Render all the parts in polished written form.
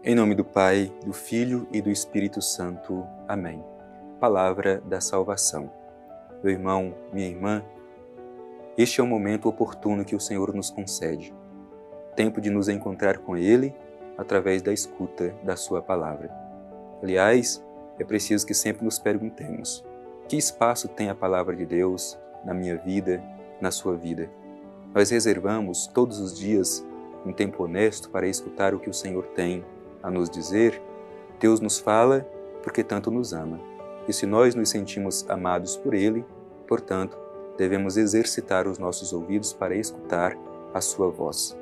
Em nome do Pai, do Filho e do Espírito Santo. Amém. Palavra da salvação. Meu irmão, minha irmã, este é o momento oportuno que o Senhor nos concede. Tempo de nos encontrar com Ele através da escuta da Sua palavra. Aliás, é preciso que sempre nos perguntemos: que espaço tem a palavra de Deus na minha vida, na sua vida? Nós reservamos todos os dias um tempo honesto para escutar o que o Senhor tem a nos dizer? Deus nos fala porque tanto nos ama. E se nós nos sentimos amados por Ele, portanto, devemos exercitar os nossos ouvidos para escutar a sua voz.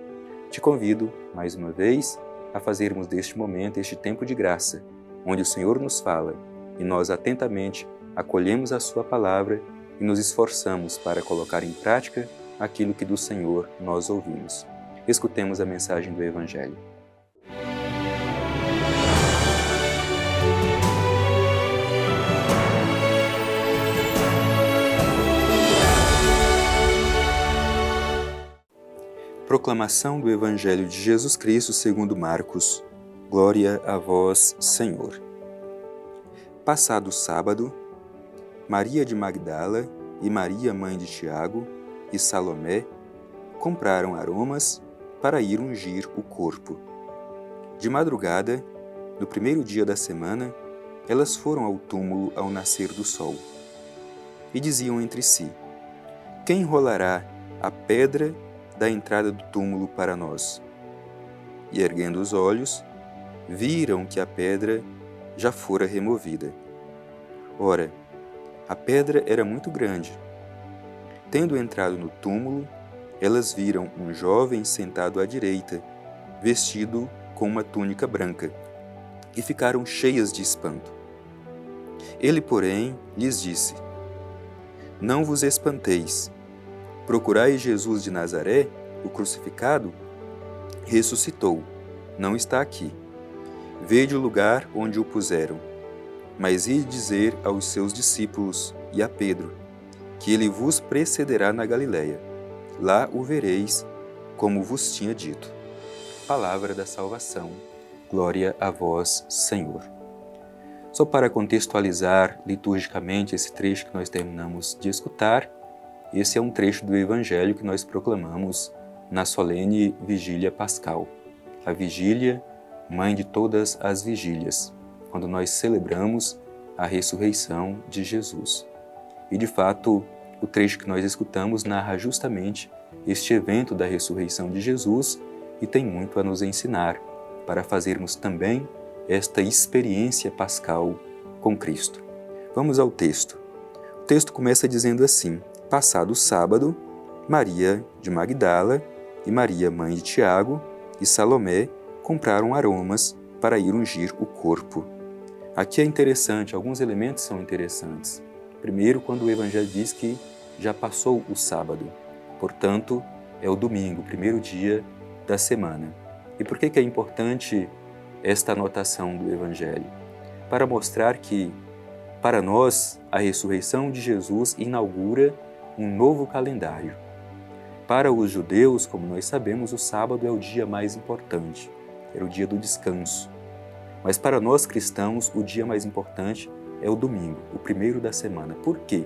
Te convido, mais uma vez, a fazermos deste momento, este tempo de graça, onde o Senhor nos fala e nós atentamente acolhemos a sua palavra e nos esforçamos para colocar em prática aquilo que do Senhor nós ouvimos. Escutemos a mensagem do Evangelho. Proclamação do Evangelho de Jesus Cristo segundo Marcos. Glória a vós, Senhor. Passado o sábado, Maria de Magdala e Maria, mãe de Tiago, e Salomé compraram aromas para ir ungir o corpo. De madrugada, no primeiro dia da semana, elas foram ao túmulo ao nascer do sol. E diziam entre si: quem rolará a pedra da entrada do túmulo para nós? E erguendo os olhos, viram que a pedra já fora removida. Ora, a pedra era muito grande. Tendo entrado no túmulo, elas viram um jovem sentado à direita, vestido com uma túnica branca, e ficaram cheias de espanto. Ele, porém, lhes disse: não vos espanteis. Procurai Jesus de Nazaré, o crucificado? Ressuscitou, não está aqui. Vede o lugar onde o puseram. Mas ide dizer aos seus discípulos e a Pedro, que ele vos precederá na Galiléia. Lá o vereis, como vos tinha dito. Palavra da salvação. Glória a vós, Senhor. Só para contextualizar liturgicamente esse trecho que nós terminamos de escutar, esse é um trecho do Evangelho que nós proclamamos na solene Vigília Pascal. A Vigília, mãe de todas as vigílias, quando nós celebramos a ressurreição de Jesus. E de fato, o trecho que nós escutamos narra justamente este evento da ressurreição de Jesus e tem muito a nos ensinar para fazermos também esta experiência pascal com Cristo. Vamos ao texto. O texto começa dizendo assim: passado o sábado, Maria de Magdala e Maria, mãe de Tiago, e Salomé compraram aromas para ir ungir o corpo. Aqui é interessante, alguns elementos são interessantes. Primeiro, quando o Evangelho diz que já passou o sábado, portanto, é o domingo, o primeiro dia da semana. E por que é importante esta anotação do Evangelho? Para mostrar que, para nós, a ressurreição de Jesus inaugura um novo calendário. Para os judeus, como nós sabemos, o sábado é o dia mais importante, era o dia do descanso. Mas para nós cristãos, o dia mais importante é o domingo, o primeiro da semana. Por quê?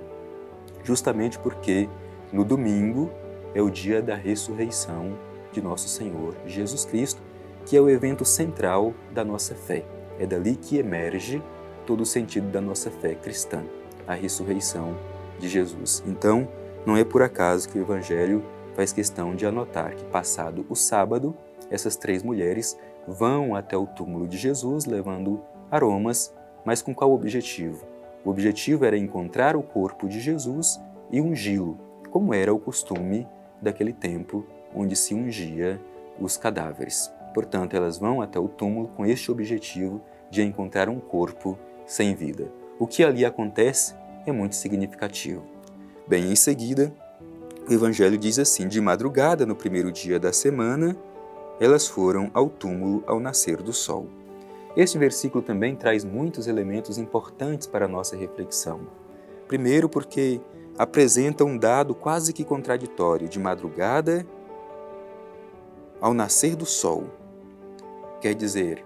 Justamente porque no domingo é o dia da ressurreição de nosso Senhor Jesus Cristo, que é o evento central da nossa fé. É dali que emerge todo o sentido da nossa fé cristã, a ressurreição de Jesus. Então, não é por acaso que o Evangelho faz questão de anotar que, passado o sábado, essas três mulheres vão até o túmulo de Jesus levando aromas, mas com qual objetivo? O objetivo era encontrar o corpo de Jesus e ungí-lo, como era o costume daquele tempo onde se ungia os cadáveres. Portanto, elas vão até o túmulo com este objetivo de encontrar um corpo sem vida. O que ali acontece é muito significativo. Bem, em seguida, o Evangelho diz assim: de madrugada, no primeiro dia da semana, elas foram ao túmulo ao nascer do sol. Este versículo também traz muitos elementos importantes para a nossa reflexão. Primeiro, porque apresenta um dado quase que contraditório: de madrugada ao nascer do sol. Quer dizer,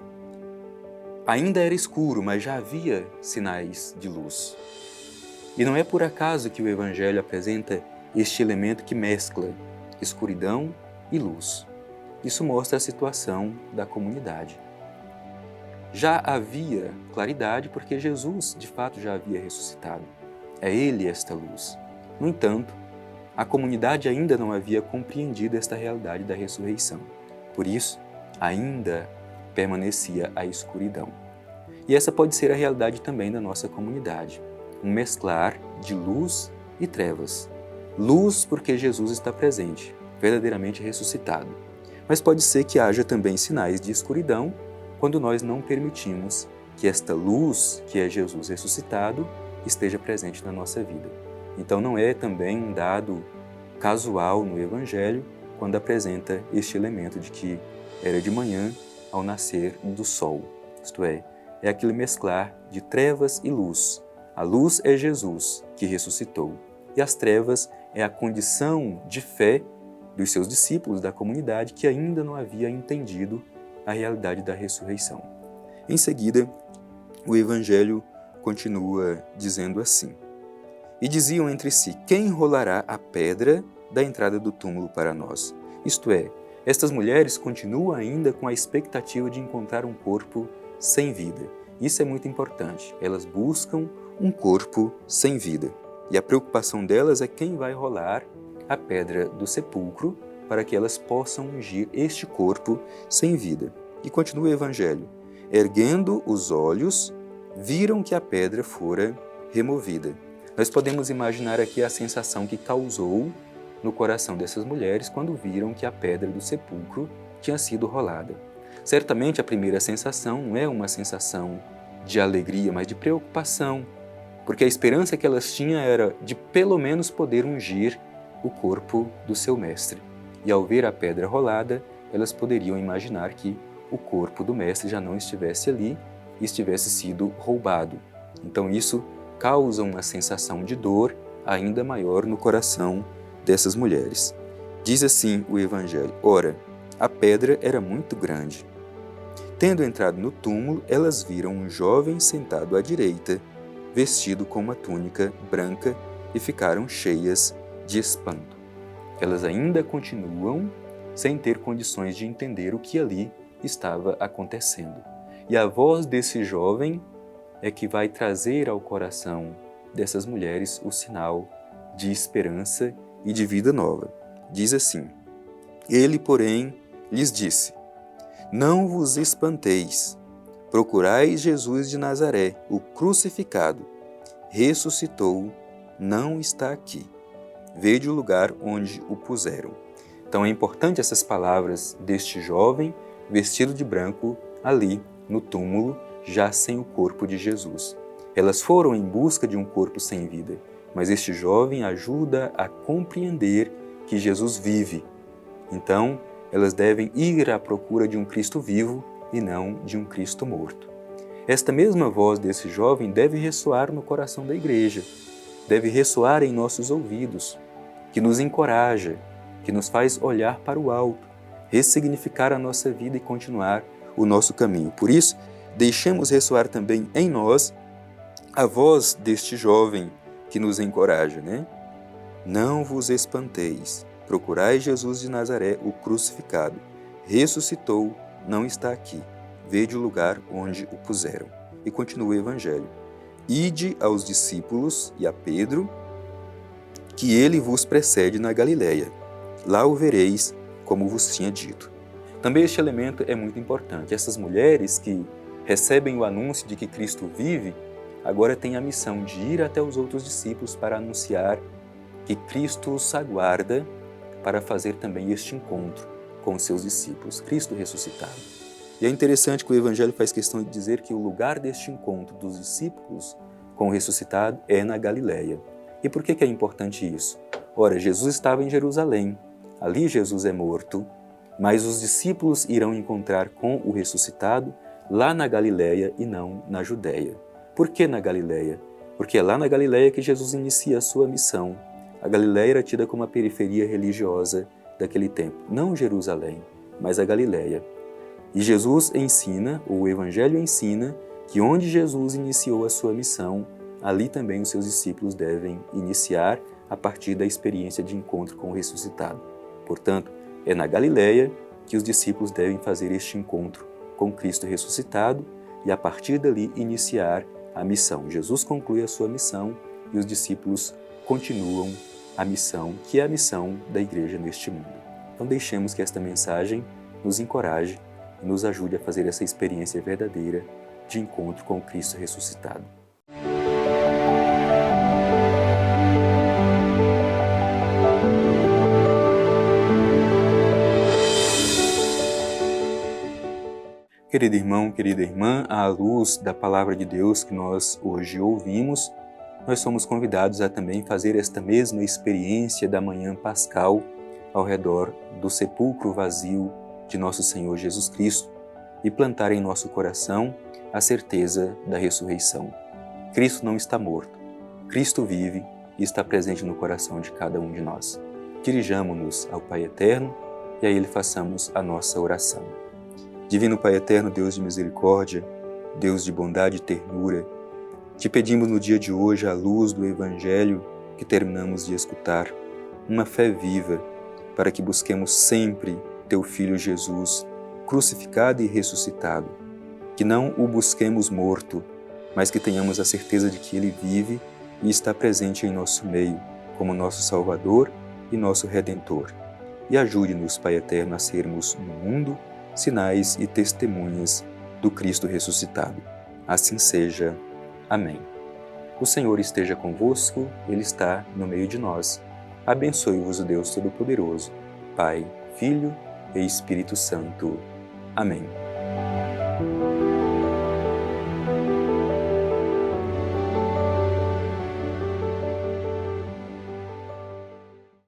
Ainda era escuro, mas já havia sinais de luz. E não é por acaso que o Evangelho apresenta este elemento que mescla escuridão e luz. Isso mostra a situação da comunidade. Já havia claridade porque Jesus, de fato, já havia ressuscitado. É Ele esta luz. No entanto, a comunidade ainda não havia compreendido esta realidade da ressurreição. Por isso, ainda permanecia a escuridão. E essa pode ser a realidade também da nossa comunidade. Um mesclar de luz e trevas. Luz porque Jesus está presente, verdadeiramente ressuscitado. Mas pode ser que haja também sinais de escuridão quando nós não permitimos que esta luz, que é Jesus ressuscitado, esteja presente na nossa vida. Então não é também um dado casual no Evangelho quando apresenta este elemento de que era de manhã ao nascer do sol. Isto é aquele mesclar de trevas e luz. A luz é Jesus, que ressuscitou, e as trevas é a condição de fé dos seus discípulos, da comunidade, que ainda não havia entendido a realidade da ressurreição. Em seguida, o Evangelho continua dizendo assim: E diziam entre si, quem rolará a pedra da entrada do túmulo para nós? Isto é, estas mulheres continuam ainda com a expectativa de encontrar um corpo sem vida. Isso é muito importante. Elas buscam um corpo sem vida. E a preocupação delas é quem vai rolar a pedra do sepulcro para que elas possam ungir este corpo sem vida. E continua o Evangelho. Erguendo os olhos, viram que a pedra fora removida. Nós podemos imaginar aqui a sensação que causou no coração dessas mulheres quando viram que a pedra do sepulcro tinha sido rolada. Certamente a primeira sensação não é uma sensação de alegria, mas de preocupação, porque a esperança que elas tinham era de pelo menos poder ungir o corpo do seu mestre. E ao ver a pedra rolada, elas poderiam imaginar que o corpo do mestre já não estivesse ali e estivesse sido roubado. Então isso causa uma sensação de dor ainda maior no coração dessas mulheres. Diz assim o Evangelho: Ora, a pedra era muito grande. Tendo entrado no túmulo, elas viram um jovem sentado à direita, vestido com uma túnica branca, e ficaram cheias de espanto. Elas ainda continuam sem ter condições de entender o que ali estava acontecendo. E a voz desse jovem é que vai trazer ao coração dessas mulheres o sinal de esperança e de vida nova. Diz assim: Ele, porém, lhes disse: Não vos espanteis. Procurais Jesus de Nazaré, o crucificado. Ressuscitou, não está aqui. Vede o lugar onde o puseram. Então é importante essas palavras deste jovem vestido de branco ali no túmulo, já sem o corpo de Jesus. Elas foram em busca de um corpo sem vida, mas este jovem ajuda a compreender que Jesus vive. Então, elas devem ir à procura de um Cristo vivo e não de um Cristo morto. Esta mesma voz desse jovem deve ressoar no coração da igreja, deve ressoar em nossos ouvidos, que nos encoraja, que nos faz olhar para o alto, ressignificar a nossa vida e continuar o nosso caminho. Por isso, deixemos ressoar também em nós a voz deste jovem que nos encoraja, né? Não vos espanteis, procurai Jesus de Nazaré, o crucificado. Ressuscitou, não está aqui. Vede o lugar onde o puseram. E continua o Evangelho. Ide aos discípulos e a Pedro, que ele vos precede na Galileia. Lá o vereis, como vos tinha dito. Também este elemento é muito importante. Essas mulheres que recebem o anúncio de que Cristo vive, agora têm a missão de ir até os outros discípulos para anunciar que Cristo os aguarda para fazer também este encontro com os seus discípulos, Cristo ressuscitado. E é interessante que o Evangelho faz questão de dizer que o lugar deste encontro dos discípulos com o ressuscitado é na Galileia. E por que é importante isso? Ora, Jesus estava em Jerusalém, ali Jesus é morto, mas os discípulos irão encontrar com o ressuscitado lá na Galileia e não na Judéia. Por que na Galileia? Porque é lá na Galileia que Jesus inicia a sua missão. A Galileia era tida como a periferia religiosa daquele tempo, não Jerusalém, mas a Galileia. E Jesus ensina, ou o Evangelho ensina, que onde Jesus iniciou a sua missão, ali também os seus discípulos devem iniciar a partir da experiência de encontro com o ressuscitado. Portanto, é na Galileia que os discípulos devem fazer este encontro com Cristo ressuscitado e a partir dali iniciar a missão. Jesus conclui a sua missão e os discípulos continuam a missão, que é a missão da igreja neste mundo. Então deixemos que esta mensagem nos encoraje e nos ajude a fazer essa experiência verdadeira de encontro com o Cristo ressuscitado. Querido irmão, querida irmã, à luz da Palavra de Deus que nós hoje ouvimos, nós somos convidados a também fazer esta mesma experiência da manhã pascal ao redor do sepulcro vazio de nosso Senhor Jesus Cristo e plantar em nosso coração a certeza da ressurreição. Cristo não está morto, Cristo vive e está presente no coração de cada um de nós. Dirijamo-nos ao Pai Eterno e a Ele façamos a nossa oração. Divino Pai Eterno, Deus de misericórdia, Deus de bondade e ternura, te pedimos no dia de hoje, à luz do Evangelho que terminamos de escutar, uma fé viva para que busquemos sempre Teu Filho Jesus, crucificado e ressuscitado, que não o busquemos morto, mas que tenhamos a certeza de que Ele vive e está presente em nosso meio, como nosso Salvador e nosso Redentor. E ajude-nos, Pai Eterno, a sermos no mundo sinais e testemunhas do Cristo ressuscitado. Assim seja. Amém. O Senhor esteja convosco, Ele está no meio de nós. Abençoe-vos o Deus Todo-Poderoso, Pai, Filho e Espírito Santo. Amém.